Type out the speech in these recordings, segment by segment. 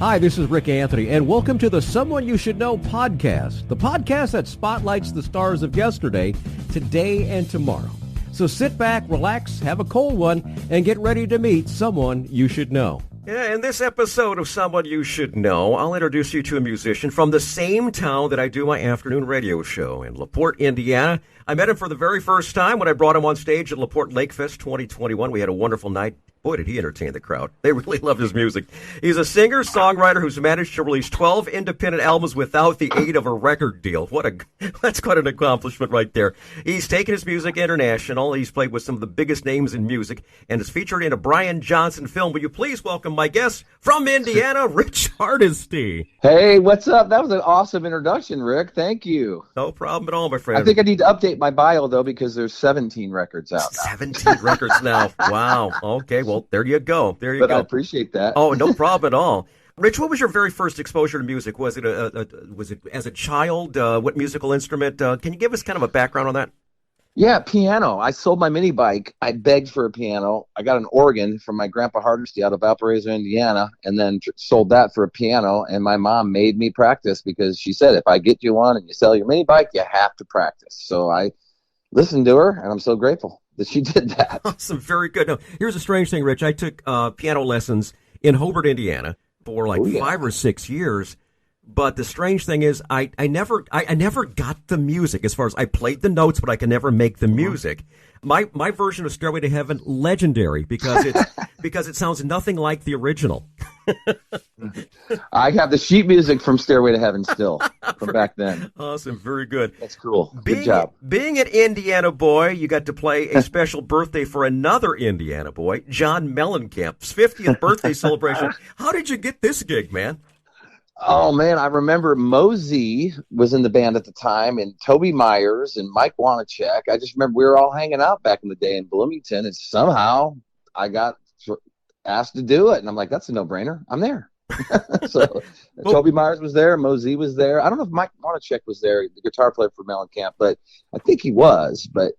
Hi, this is Rick Anthony, and welcome to the Someone You Should Know podcast, the podcast that spotlights the stars of yesterday, today, and tomorrow. So sit back, relax, have a cold one, and get ready to meet someone you should know. Yeah, in this episode of Someone You Should Know, I'll introduce you to a musician from the same town that I do my afternoon radio show in LaPorte, Indiana. I met him for the very first time when I brought him on stage at LaPorte Lake Fest 2021. We had a wonderful night. Boy, did he entertain the crowd. They really loved his music. He's a singer, songwriter who's managed to release 12 independent albums without the aid of a record deal. That's quite an accomplishment right there. He's taken his music international. He's played with some of the biggest names in music and is featured in a Brian Johnson film. Will you please welcome my guest from Indiana, Rich Hardesty. Hey, what's up? That was an awesome introduction, Rick. Thank you. No problem at all, my friend. I think I need to update my bio, though, because there's 17 records out now. 17 records now. Wow. Okay, well, there you go. There you go. But I appreciate that. Oh, no problem at all. Rich, what was your very first exposure to music? Was it as a child? What musical instrument? Can you give us kind of a background on that? Yeah, piano. I sold my mini bike. I begged for a piano. I got an organ from my grandpa Hardesty out of Valparaiso, Indiana, and then sold that for a piano. And my mom made me practice because she said, if I get you one and you sell your mini bike, you have to practice. So I listened to her, and I'm so grateful that she did that. Awesome. Very good. Now, here's a strange thing, Rich. I took piano lessons in Hobart, Indiana for 5 or 6 years. But the strange thing is I never got the music. As far as I played the notes, but I could never make the music. My version of Stairway to Heaven, legendary because it sounds nothing like the original. I have the sheet music from Stairway to Heaven still from back then. Awesome. Very good. That's cool. Good job. Being an Indiana boy, you got to play a special birthday for another Indiana boy, John Mellencamp's 50th birthday celebration. How did you get this gig, man? Oh, man, I remember Mosey was in the band at the time, and Toby Myers and Mike Wanacek. I just remember we were all hanging out back in the day in Bloomington, and somehow I got asked to do it. And I'm like, that's a no-brainer. I'm there. So Toby Myers was there. Mosey was there. I don't know if Mike Wanacek was there, the guitar player for Mellencamp, but I think he was. But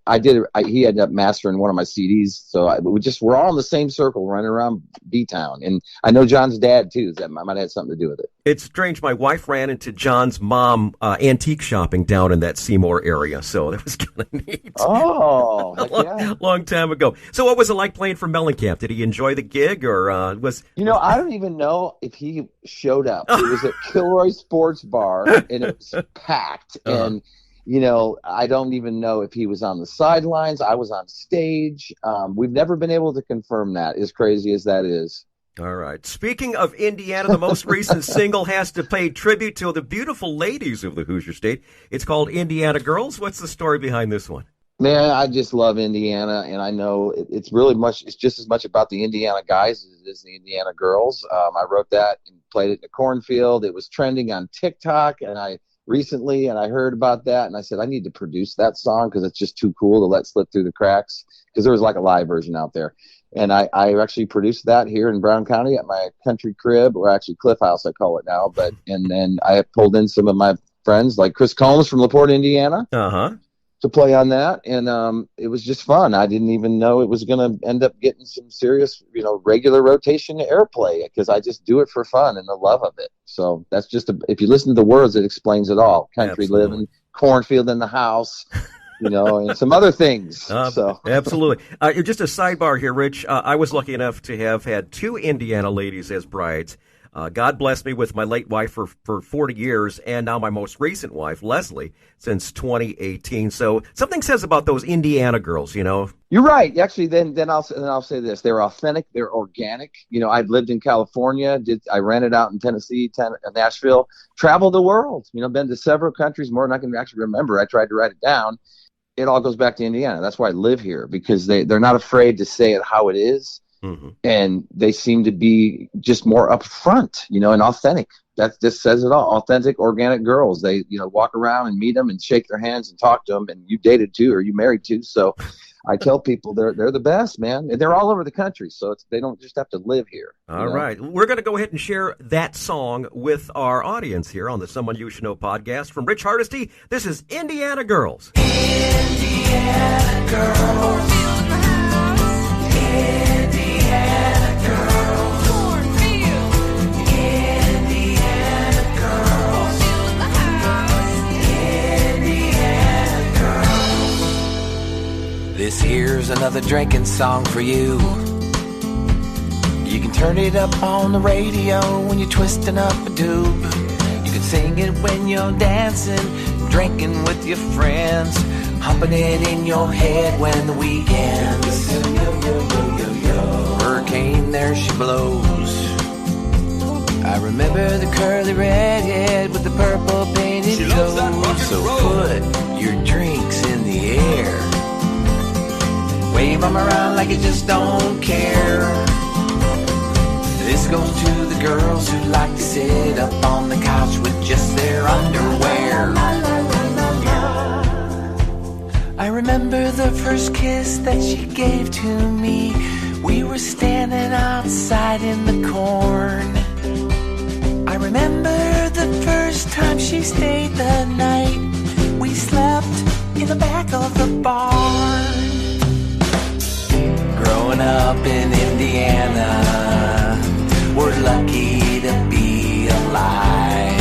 he ended up mastering one of my CDs. So we're all in the same circle running around B-Town. And I know John's dad, too. That might have had something to do with it. It's strange. My wife ran into John's mom antique shopping down in that Seymour area. So that was kind of neat. Oh, long time ago. So what was it like playing for Mellencamp? Did he enjoy the gig or was... I don't even know if he showed up. It was at Kilroy Sports Bar, and it was packed. And, I don't even know if he was on the sidelines. I was on stage. We've never been able to confirm that, as crazy as that is. All right. Speaking of Indiana, the most recent single has to pay tribute to the beautiful ladies of the Hoosier State. It's called Indiana Girls. What's the story behind this one? Man, I just love Indiana, and I know it's just as much about the Indiana guys as it is the Indiana girls. I wrote that and played it in the cornfield. It was trending on TikTok, and I heard about that, and I said, I need to produce that song because it's just too cool to let slip through the cracks, because there was like a live version out there. And I actually produced that here in Brown County at my country crib, or actually Cliff House, I call it now. And then I pulled in some of my friends, like Chris Combs from LaPorte, Indiana, to play on that. And it was just fun. I didn't even know it was going to end up getting some serious, regular rotation airplay, because I just do it for fun and the love of it. So that's if you listen to the words, it explains it all. Country living, cornfield in the house. And some other things. Absolutely. Just a sidebar here, Rich. I was lucky enough to have had 2 Indiana ladies as brides. God blessed me with my late wife for 40 years, and now my most recent wife, Leslie, since 2018. So something says about those Indiana girls, You're right. Actually, then I'll say this: they're authentic, they're organic. I've lived in California, I rented out in Tennessee, Nashville, traveled the world. Been to several countries, more than I can actually remember. I tried to write it down. It all goes back to Indiana. That's why I live here, because they're not afraid to say it how it is. Mm-hmm. And they seem to be just more upfront, and authentic. That just says it all. Authentic, organic girls. They, walk around and meet them and shake their hands and talk to them. And you dated too, or you married too. So I tell people they're the best, man. And they're all over the country. So they don't just have to live here. All right. We're going to go ahead and share that song with our audience here on the Someone You Should Know podcast. From Rich Hardesty, this is Indiana Girls. Indiana Girls. Indiana Girls. Cornfield. Indiana another drinking song for you. You can turn it up on the radio when you're twisting up a tube. You can sing it when you're dancing, drinking with your friends, humping it in your head when the weekends. Hurricane, there she blows. I remember the curly redhead with the purple painted toes. So put your drinks in the air, wave them around like you just don't care. This goes to the girls who like to sit up on the couch with just their underwear. I remember the first kiss that she gave to me. We were standing outside in the corn. I remember the first time she stayed the night. We slept in the back of the barn. Growing up in Indiana, we're lucky to be alive.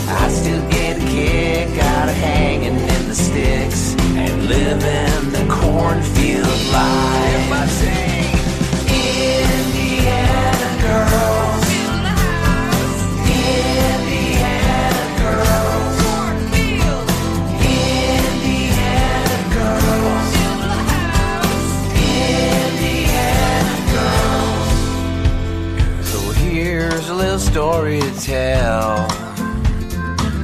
I still get a kick out of hanging in the sticks and living the cornfield life. I sing Indiana girls, Indiana girls, cornfield, Indiana girls, Indiana girls. So here's a little story to tell.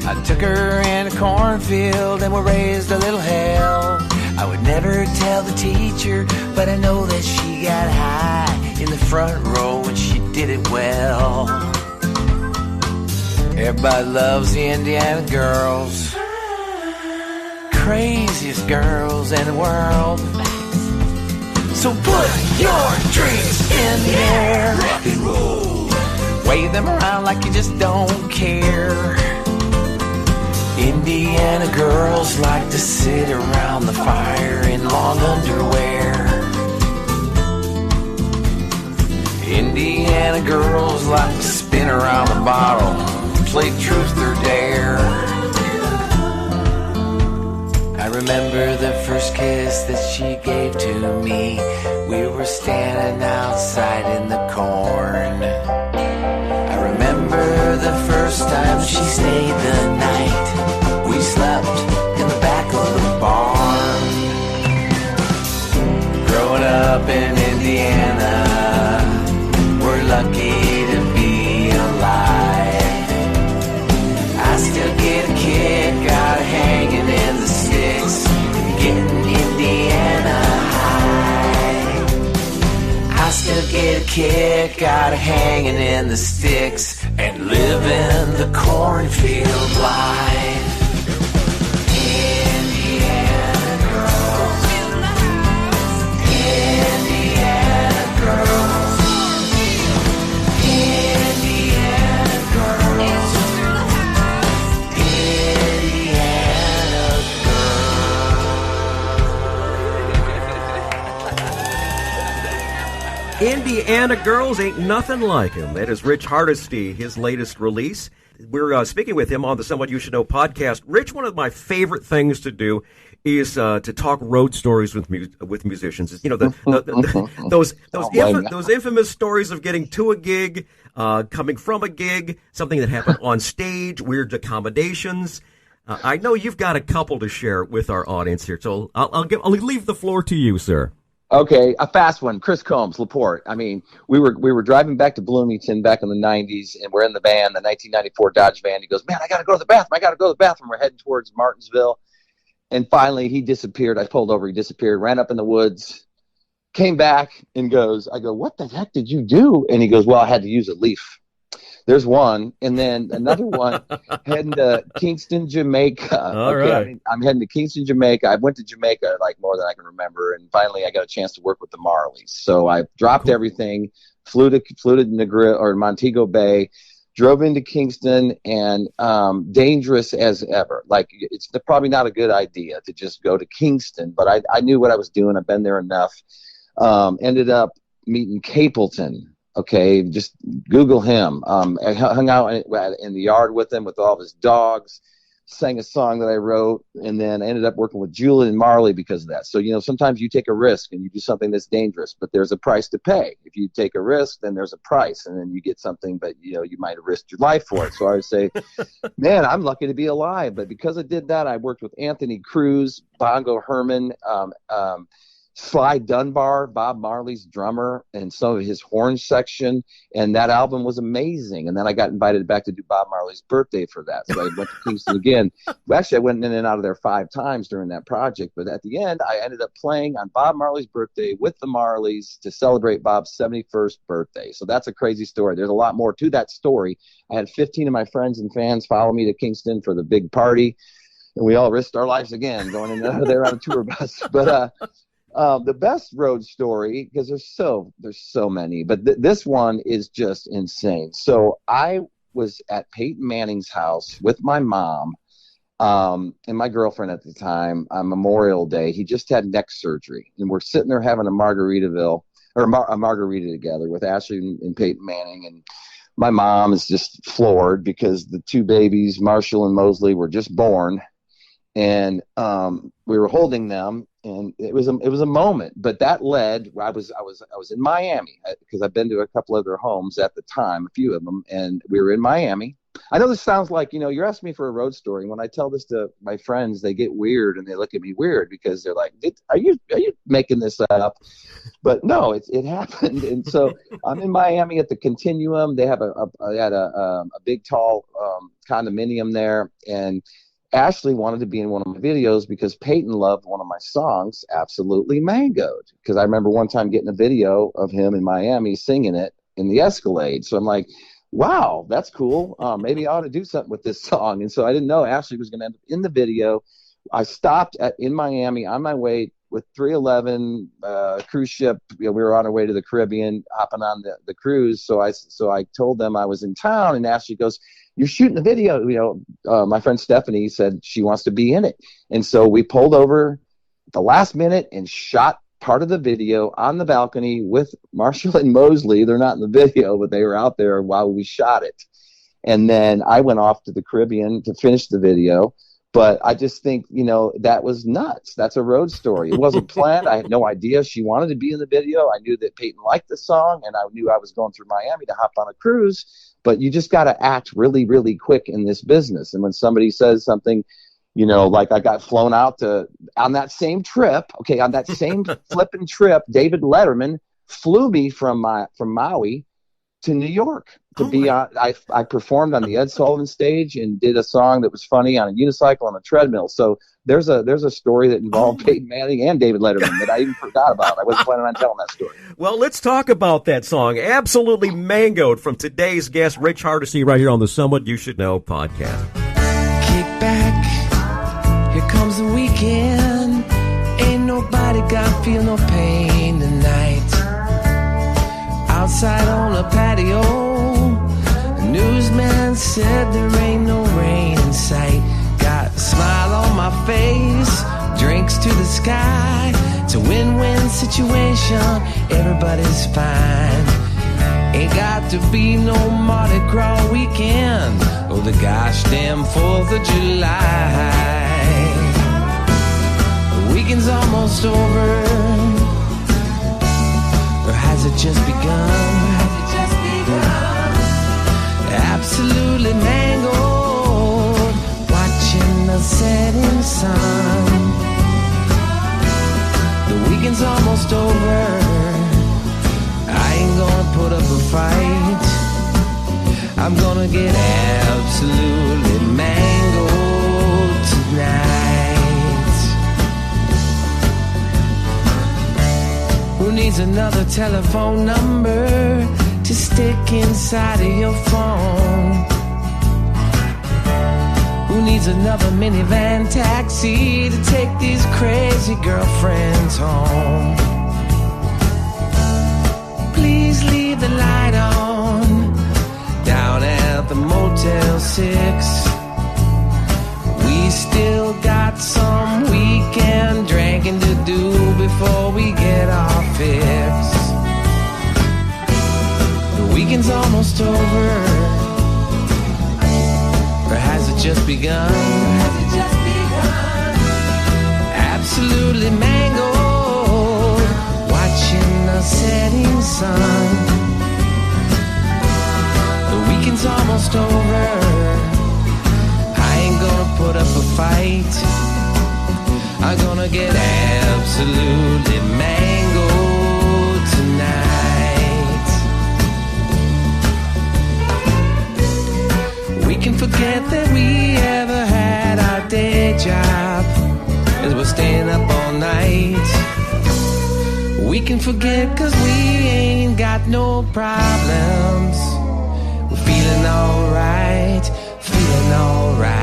I took her in a cornfield and we raised a little hell. I would never tell the teacher, but I know that she got high in the front row and she did it well. Everybody loves the Indiana girls, craziest girls in the world. So put your drinks in the air, rock and roll, wave them around like you just don't care. Indiana girls like to sit around the fire in long underwear. Indiana girls like to spin around the bottle, play truth or dare. I remember the first kiss that she gave to me. We were standing outside in the corn. I remember the first time she stayed the night. We slept in the back of the barn. Growing up in Indiana, we're lucky to be alive. I still get a kick out of hanging in the sticks, getting Indiana high. I still get a kick out of hanging in the sticks and living the cornfield life. Indiana girls, Indiana girls, Indiana girls, Indiana Girls, ain't nothing like him. That is Rich Hardesty, his latest release. We're speaking with him on the Someone You Should Know podcast. Rich, one of my favorite things to do is to talk road stories with musicians. You know, those infamous stories of getting to a gig, coming from a gig, something that happened on stage, weird accommodations. I know you've got a couple to share with our audience here, so I'll leave the floor to you, sir. Okay, a fast one. Chris Combs, LaPorte. I mean, we were driving back to Bloomington back in the 90s, and we're in the van, the 1994 Dodge van. He goes, man, I got to go to the bathroom. We're heading towards Martinsville. And finally, he disappeared. I pulled over. He disappeared, ran up in the woods, came back, and goes, I go, what the heck did you do? And he goes, well, I had to use a leaf. There's one. And then another one heading to Kingston, Jamaica. All right. I'm heading to Kingston, Jamaica. I went to Jamaica like more than I can remember. And finally, I got a chance to work with the Marleys. So I dropped everything, flew to Negril or Montego Bay, drove into Kingston, and dangerous as ever. Like, it's probably not a good idea to just go to Kingston, but I knew what I was doing. I've been there enough. Ended up meeting Capleton. Okay, just Google him. I hung out in the yard with him with all of his dogs. sang a song that I wrote, and then I ended up working with Julian and Marley because of that. So, sometimes you take a risk and you do something that's dangerous, but there's a price to pay. If you take a risk, then there's a price, and then you get something, but you might have risked your life for it. So I would say, man, I'm lucky to be alive. But because I did that, I worked with Anthony Cruz, Bongo Herman, Sly Dunbar, Bob Marley's drummer, and some of his horn section, and that album was amazing. And then I got invited back to do Bob Marley's birthday for that, so I went to Kingston again. Well, actually, I went in and out of there 5 times during that project, but at the end, I ended up playing on Bob Marley's birthday with the Marleys to celebrate Bob's 71st birthday. So that's a crazy story. There's a lot more to that story. I had 15 of my friends and fans follow me to Kingston for the big party, and we all risked our lives again going in and out of there on a tour bus. But the best road story, because there's so many, but this one is just insane. So I was at Peyton Manning's house with my mom and my girlfriend at the time on Memorial Day. He just had neck surgery, and we're sitting there having a margarita together with Ashley and Peyton Manning, and my mom is just floored because the 2 babies, Marshall and Mosley, were just born, and we were holding them. And it was a moment, but that led. I was in Miami because I've been to a couple of their homes at the time, a few of them, and we were in Miami. I know this sounds like you're asking me for a road story. And when I tell this to my friends, they get weird and they look at me weird because they're like, "Are you making this up?" But no, it happened. And so I'm in Miami at the Continuum. They have a big tall condominium there, and Ashley wanted to be in one of my videos because Peyton loved one of my songs, Absolutely Mangoed. Because I remember one time getting a video of him in Miami singing it in the Escalade. So I'm like, wow, that's cool. Maybe I ought to do something with this song. And so I didn't know Ashley was going to end up in the video. I stopped in Miami on my way with 311 cruise ship. We were on our way to the Caribbean, hopping on the cruise. So I told them I was in town, and Ashley goes, "You're shooting the video." My friend Stephanie said she wants to be in it. And so we pulled over at the last minute and shot part of the video on the balcony with Marshall and Mosley. They're not in the video, but they were out there while we shot it. And then I went off to the Caribbean to finish the video. But I just think, that was nuts. That's a road story. It wasn't planned. I had no idea she wanted to be in the video. I knew that Peyton liked the song, and I knew I was going through Miami to hop on a cruise. But you just got to act really, really quick in this business. And when somebody says something, like I got flown out on that same trip, on that same flipping trip, David Letterman flew me from Maui to New York to be on. I performed on the Ed Sullivan stage and did a song that was funny on a unicycle on a treadmill. So there's a story that involved Peyton Manning and David Letterman that I even forgot about. I wasn't planning on telling that story. Well, let's talk about that song, Absolutely Mangoed, from today's guest, Rich Hardesty, right here on the Someone You Should Know podcast. Kick back, here comes the weekend. Ain't nobody got feel no pain tonight. Outside on a patio, a newsman said there ain't no rain in sight. Got a smile on my face, drinks to the sky. It's a win-win situation, everybody's fine. Ain't got to be no Mardi Gras weekend or the gosh damn 4th of July. The weekend's almost over. Or has it just begun? Absolutely mangoed, watching the setting sun. The weekend's almost over. I ain't gonna put up a fight. I'm gonna get absolutely mangoed tonight. Who needs another telephone number to stick inside of your phone? Who needs another minivan taxi to take these crazy girlfriends home? Please leave the light on down at the Motel 6. We still got some weekend drinking to do before we get our fix. The weekend's almost over, or has it just begun? Has it just begun? Absolutely mangled, watching the setting sun. The weekend's almost over. I ain't gonna put up a fight. I'm gonna get absolutely mangled tonight. We can forget that we ever had our day job, as we're staying up all night. We can forget 'cause we ain't got no problems. We're feeling alright, feeling alright.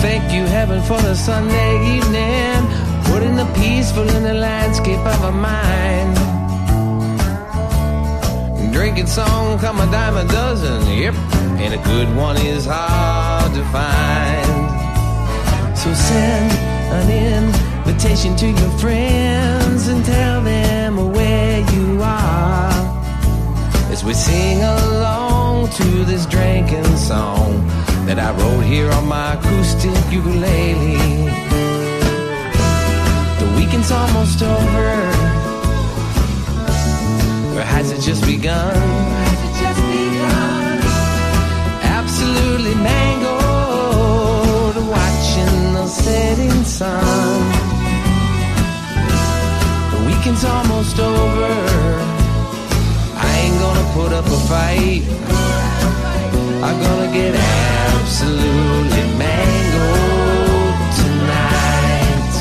Thank you, heaven, for the Sunday evening, putting the peaceful in the landscape of our mind. Drinking song, come a dime a dozen, yep, and a good one is hard to find. So send an invitation to your friends and tell them where you are, as we sing along to this drinking song that I wrote here on my acoustic ukulele. The weekend's almost over, or has it just begun? Has it just begun? Absolutely mangled, watching the setting sun. The weekend's almost over. I ain't gonna put up a fight. I'm gonna get absolutely mangled tonight.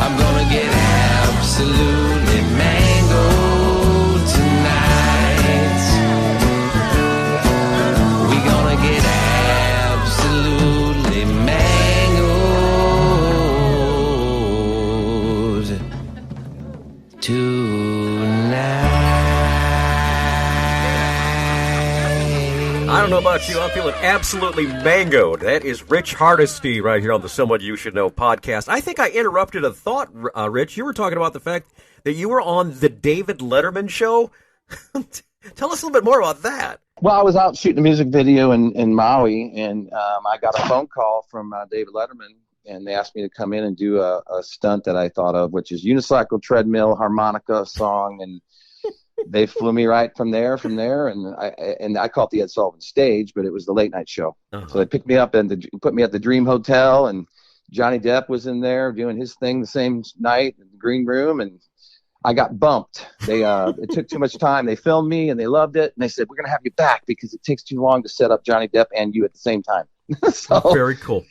I'm gonna get absolutely mangled tonight. We're gonna get absolutely mangled tonight. I don't know about you, I'm feeling absolutely mangoed. That is Rich Hardesty right here on the Someone You Should Know podcast. I think I interrupted a thought, Rich. You were talking about the fact that you were on the David Letterman show. Tell us a little bit more about that. Well, I was out shooting a music video in Maui, and I got a phone call from David Letterman, and they asked me to come in and do a stunt that I thought of, which is unicycle, treadmill, harmonica, song, and they flew me right from there, and I call it the Ed Sullivan Stage, but it was the late night show. Uh-huh. So they picked me up and put me at the Dream Hotel, and Johnny Depp was in there doing his thing the same night in the green room, and I got bumped. They it took too much time. They filmed me, and they loved it, and they said, we're going to have you back because it takes too long to set up Johnny Depp and you at the same time. So, very cool.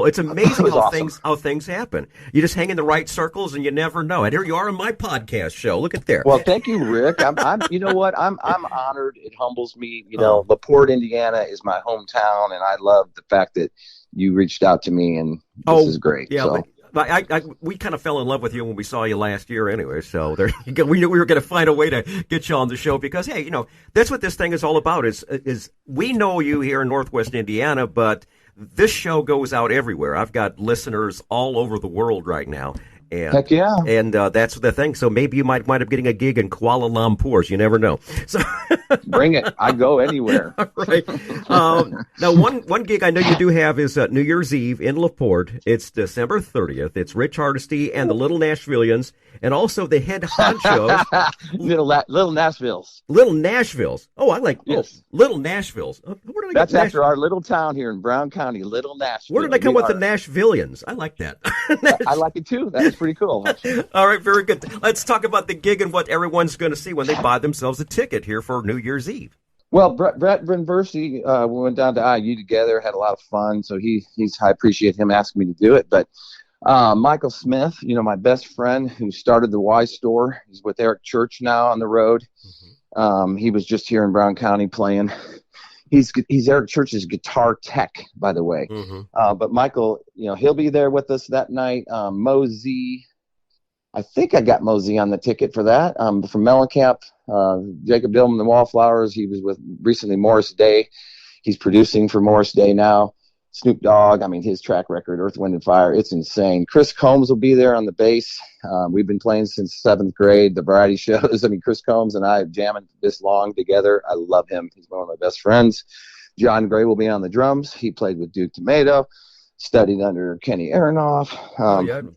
It's amazing how awesome. things happen. You just hang in the right circles and you never know. And here you are on my podcast show. Look at there. Well, thank you, Rick. I'm you know what? I'm honored. It humbles me. You know, LaPorte, Indiana is my hometown, and I love the fact that you reached out to me, and this is great. Yeah. So. We kind of fell in love with you when we saw you last year anyway, so there you go. We knew we were going to find a way to get you on the show because, hey, you know, that's what this thing is all about is we know you here in Northwest Indiana, but this show goes out everywhere. I've got listeners all over the world right now. And, heck yeah. And that's the thing. So maybe you might wind up getting a gig in Kuala Lumpur. You never know. So bring it. I go anywhere. Right. Now, one gig I know you do have is New Year's Eve in LaPorte. It's December 30th. It's Rich Hardesty and the Little Nashvillians, and also the head honchos. Little Nashvilles. Little Nashvilles. Oh, I like Little Nashvilles. Where did I That's after our little town here in Brown County, Little Nashville. Where did I come with the Nashvillians? I like that. I like it too. That's pretty cool. All right, very good. Let's talk about the gig and what everyone's going to see when they buy themselves a ticket here for New Year's Eve. Well, Brett Versity, we went down to IU together, had a lot of fun. So I appreciate him asking me to do it. But Michael Smith, you know, my best friend who started the Y Store, he's with Eric Church now on the road. Mm-hmm. He was just here in Brown County playing. He's Eric Church's guitar tech, by the way. Mm-hmm. But Michael, you know, he'll be there with us that night. Mosey, I think I got Mosey on the ticket for that. From Mellencamp, Jacob Dillman, the Wallflowers. He was with recently Morris Day. He's producing for Morris Day now. Snoop Dogg, I mean, his track record, Earth, Wind, and Fire, it's insane. Chris Combs will be there on the bass. We've been playing since 7th grade, the variety shows. I mean, Chris Combs and I have jamming this long together. I love him. He's one of my best friends. John Gray will be on the drums. He played with Duke Tomato, studied under Kenny Aronoff.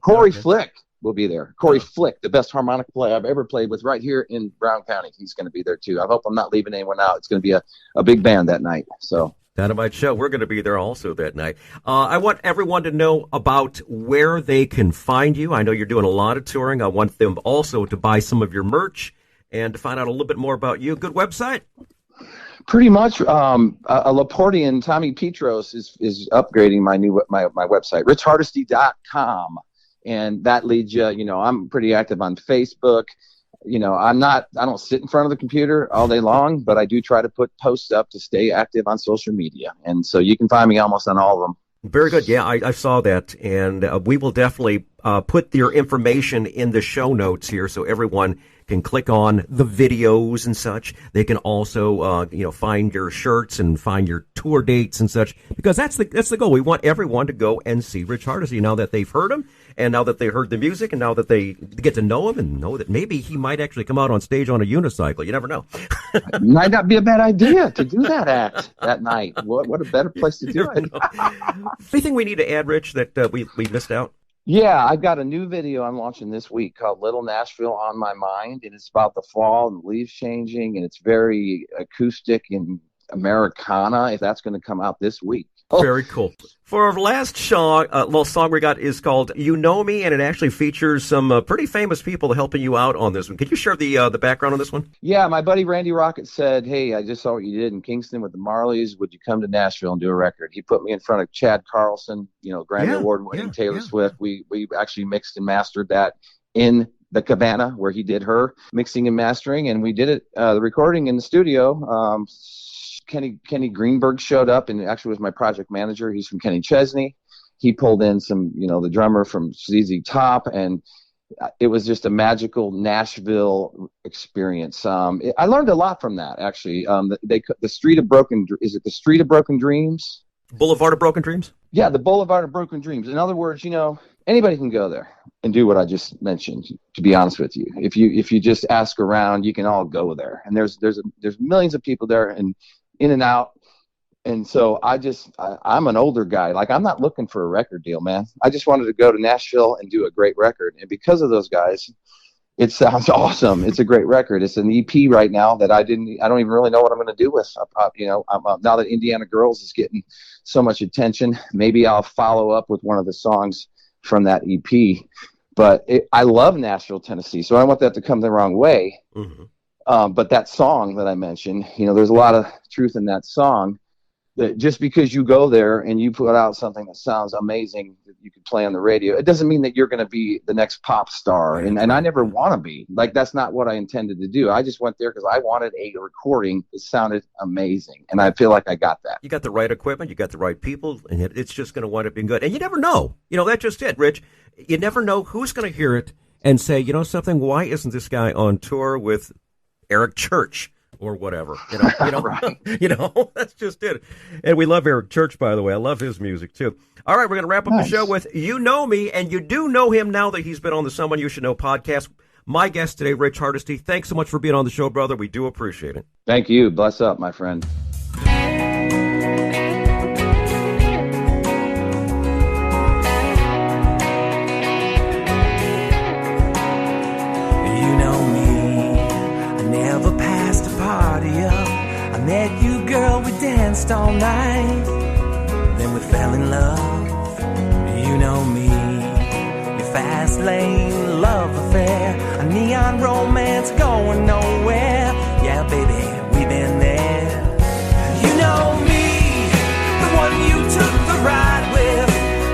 Corey Flick will be there. Corey Flick, the best harmonica player I've ever played with right here in Brown County. He's going to be there, too. I hope I'm not leaving anyone out. It's going to be a big band that night, so... Dynamite Show. We're going to be there also that night. I want everyone to know about where they can find you. I know you're doing a lot of touring. I want them also to buy some of your merch and to find out a little bit more about you. Good website? Pretty much. A Laportian, Tommy Petros, is upgrading my website, richhardesty.com. And that leads you, I'm pretty active on Facebook. I don't sit in front of the computer all day long, but I do try to put posts up to stay active on social media. And so you can find me almost on all of them. Very good. Yeah, I saw that. And we will definitely put your information in the show notes here so everyone can click on the videos and such. They can also, find your shirts and find your tour dates and such, because that's the goal. We want everyone to go and see Rich Hardesty now that they've heard him, and now that they heard the music, and now that they get to know him and know that maybe he might actually come out on stage on a unicycle. You never know. Might not be a bad idea to do that act that night. What a better place to do it. Anything we need to add, Rich, that we missed out? Yeah, I've got a new video I'm launching this week called Little Nashville on My Mind, and it's about the fall and the leaves changing, and it's very acoustic and Americana, if that's going to come out this week. Very cool. For our last little song we got is called You Know Me, and it actually features some pretty famous people helping you out on this one. Could you share the background on this one? Yeah, my buddy Randy Rocket said, hey, I just saw what you did in Kingston with the Marleys. Would you come to Nashville and do a record? He put me in front of Chad Carlson, Grammy Award-winning Taylor Swift. We actually mixed and mastered that in the Cabana where he did her mixing and mastering, and we did it, the recording in the studio. Kenny Greenberg showed up and actually was my project manager. He's from Kenny Chesney. He pulled in some, the drummer from ZZ Top, and it was just a magical Nashville experience. I learned a lot from that, actually. The Street of Broken, is it the Street of Broken Dreams? Boulevard of Broken Dreams? Yeah, the Boulevard of Broken Dreams. In other words, anybody can go there and do what I just mentioned, to be honest with you. If you just ask around, you can all go there. And there's millions of people there, and in and out. And so I'm an older guy. Like, I'm not looking for a record deal, man. I just wanted to go to Nashville and do a great record. And because of those guys, it sounds awesome. It's a great record. It's an EP right now that I don't even really know what I'm going to do with. Now that Indiana Girls is getting so much attention, maybe I'll follow up with one of the songs from that EP. But I love Nashville, Tennessee, so I don't want that to come the wrong way. Mm-hmm. But that song that I mentioned, there's a lot of truth in that song, that just because you go there and you put out something that sounds amazing that you could play on the radio, it doesn't mean that you're going to be the next pop star. And I never want to be. Like, that's not what I intended to do. I just went there because I wanted a recording that sounded amazing. And I feel like I got that. You got the right equipment. You got the right people. And it's just going to wind up being good. And you never know. That's just it, Rich. You never know who's going to hear it and say, something, why isn't this guy on tour with Eric Church or whatever, Right. That's just it. And we love Eric Church, by the way. I love his music too. All right, we're going to wrap up the show with You Know Me, and you do know him now that he's been on the Someone You Should Know podcast. My guest today, Rich Hardesty. Thanks so much for being on the show, brother. We do appreciate it. Thank you. Bless up, my friend. I met you, girl, we danced all night. Then we fell in love. You know me, your fast lane love affair, a neon romance going nowhere. Yeah, baby, we've been there. You know me, the one you took the ride with,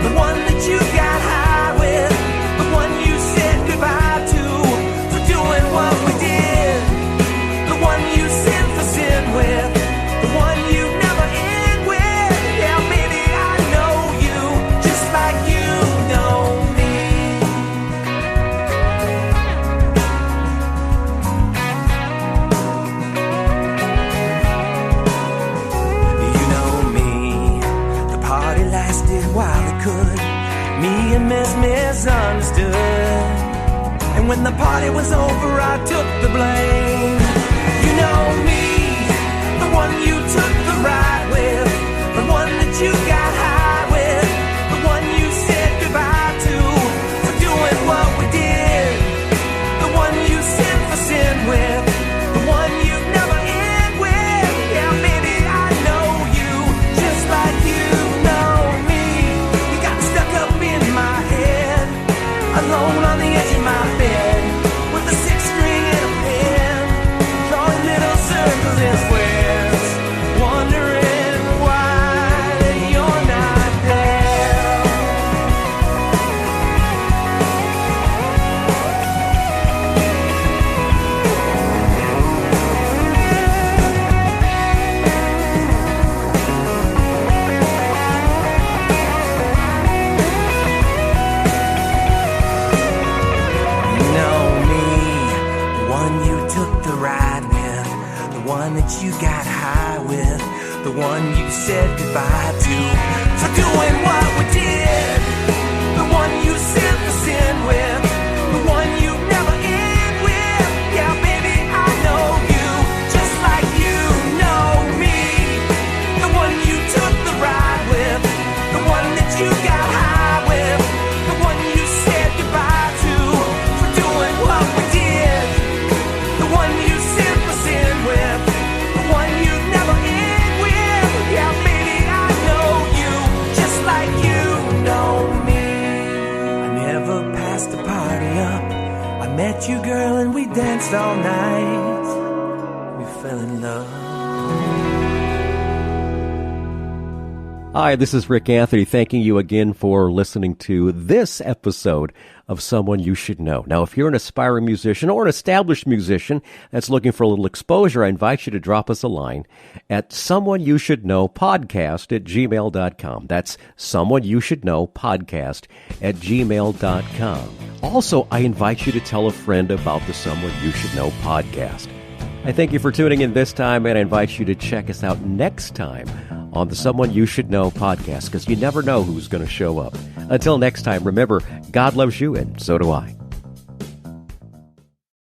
the one that you got high with, the one you said goodbye to for doing what we did, the one you sin for sin with, the one you never end with. Yeah, baby, I know you just like you know me. could. Me and Miss Misunderstood. And when the party was over, I took the blame. You know me, the one you took the ride with, the one that you got high with, the one you said goodbye to for doing what we did, the one you sinned for sin with, the one you never end with. Yeah, baby, I know you just like you know me. You got stuck up in my head, alone on the edge of my bed, with a 6-string and a pen, drawing little circles and squares, wondering why you're not there. You know me, the one you took the ride with, the one that you got high with, the one you said goodbye to for doing what we did, the one you sinned for sin with, the one you never end with. Yeah, baby, I know you just like you know me, the one you took the ride with, the one that you got high with, the one you said goodbye to for doing what we did, the one you sinned for sin with, the one you never end with. Yeah, baby, I know you just like you know me. I never passed the party up. I met you, girl, and we danced all night. We fell in love. Hi, this is Rick Anthony, thanking you again for listening to this episode of Someone You Should Know. Now, if you're an aspiring musician or an established musician that's looking for a little exposure, I invite you to drop us a line at someoneyoushouldknowpodcast@gmail.com. That's someoneyoushouldknowpodcast@gmail.com. Also, I invite you to tell a friend about the Someone You Should Know podcast. I thank you for tuning in this time, and I invite you to check us out next time on the Someone You Should Know podcast, because you never know who's going to show up. Until next time, remember, God loves you, and so do I.